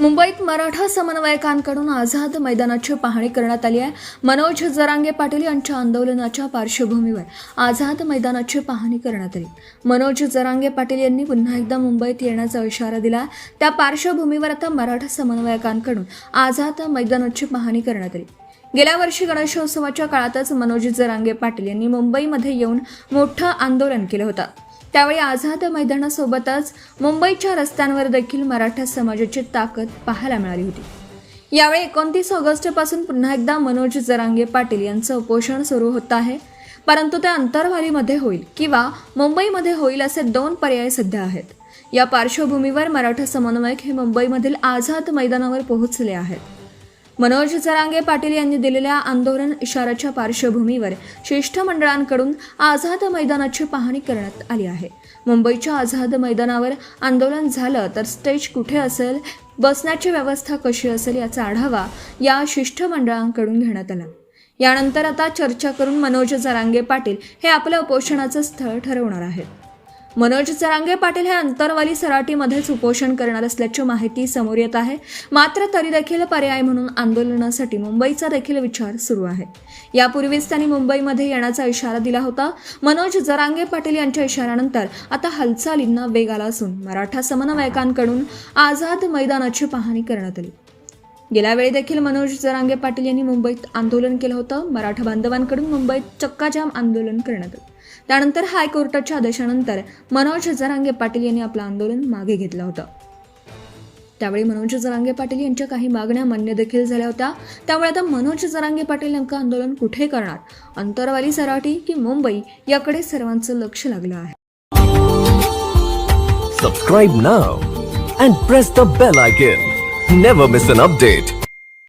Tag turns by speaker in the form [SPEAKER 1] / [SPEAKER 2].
[SPEAKER 1] मुंबईत मराठा समन्वयकांकडून आझाद मैदानाची पाहणी करण्यात आली आहे। मनोज जरांगे पाटील यांच्या आंदोलनाच्या पार्श्वभूमीवर आझाद मैदानाची पाहणी करण्यात आली। मनोज जरांगे पाटील यांनी पुन्हा एकदा मुंबईत येण्याचा इशारा दिला। त्या पार्श्वभूमीवर आता मराठा समन्वयकांकडून आझाद मैदानाची पाहणी करण्यात आली। गेल्या वर्षी गणेशोत्सवाच्या काळातच मनोज जरांगे पाटील यांनी मुंबईमध्ये येऊन मोठं आंदोलन केलं होतं। त्यावेळी आझाद मैदानासोबतच मुंबईच्या रस्त्यांवर देखील मराठा समाजाची ताकद पाहायला मिळाली होती। यावेळी 29 ऑगस्टपासून पुन्हा एकदा मनोज जरांगे पाटील यांचं उपोषण सुरू होत आहे, परंतु ते अंतरवालीमध्ये होईल किंवा मुंबईमध्ये होईल असे 2 पर्याय सध्या आहेत। या पार्श्वभूमीवर मराठा समन्वयक हे मुंबईमधील आझाद मैदानावर पोहोचले आहेत। मनोज जरांगे पाटील यांनी दिलेल्या आंदोलन इशाऱ्याच्या पार्श्वभूमीवर शिष्टमंडळांकडून आझाद मैदानाची पाहणी करण्यात आली आहे। मुंबईच्या आझाद मैदानावर आंदोलन झालं तर स्टेज कुठे असेल, बसण्याची व्यवस्था कशी असेल याचा आढावा या शिष्टमंडळांकडून घेण्यात आला। यानंतर आता चर्चा करून मनोज जरांगे पाटील हे आपल्या उपोषणाचं स्थळ ठरवणार आहेत। मनोज जरांगे पाटील हे अंतरवाली सराटीमध्येच उपोषण करणार असल्याची माहिती समोर येत आहे। मात्र तरी देखील पर्याय म्हणून आंदोलनासाठी मुंबईचा देखील विचार सुरू आहे। यापूर्वीच त्यांनी मुंबईमध्ये येण्याचा इशारा दिला होता। मनोज जरांगे पाटील यांच्या इशाऱ्यानंतर आता हालचालींना वेग आला असून मराठा समन्वयकांकडून आझाद मैदानाची पाहणी करण्यात आली। गेल्या वेळी देखील मनोज जरांगे पाटील यांनी मुंबईत आंदोलन केलं होतं। मराठा बांधवांकडून मुंबईत चक्काजाम आंदोलन करण्यात आलं। त्यानंतर हायकोर्टाच्या आदेशानंतर मनोज जरांगे पाटील यांनी आपलं आंदोलन मागे घेतलं होतं। त्यावेळी मनोज जरांगे पाटील यांच्या काही मागण्या मान्य देखील झाल्या होत्या। त्यामुळे आता मनोज जरांगे पाटील नेमकं आंदोलन कुठे करणार, अंतरवाली सराटी की मुंबई, याकडे सर्वांचं लक्ष लागलं आहे।
[SPEAKER 2] Subscribe now and press the bell icon. Never miss an update.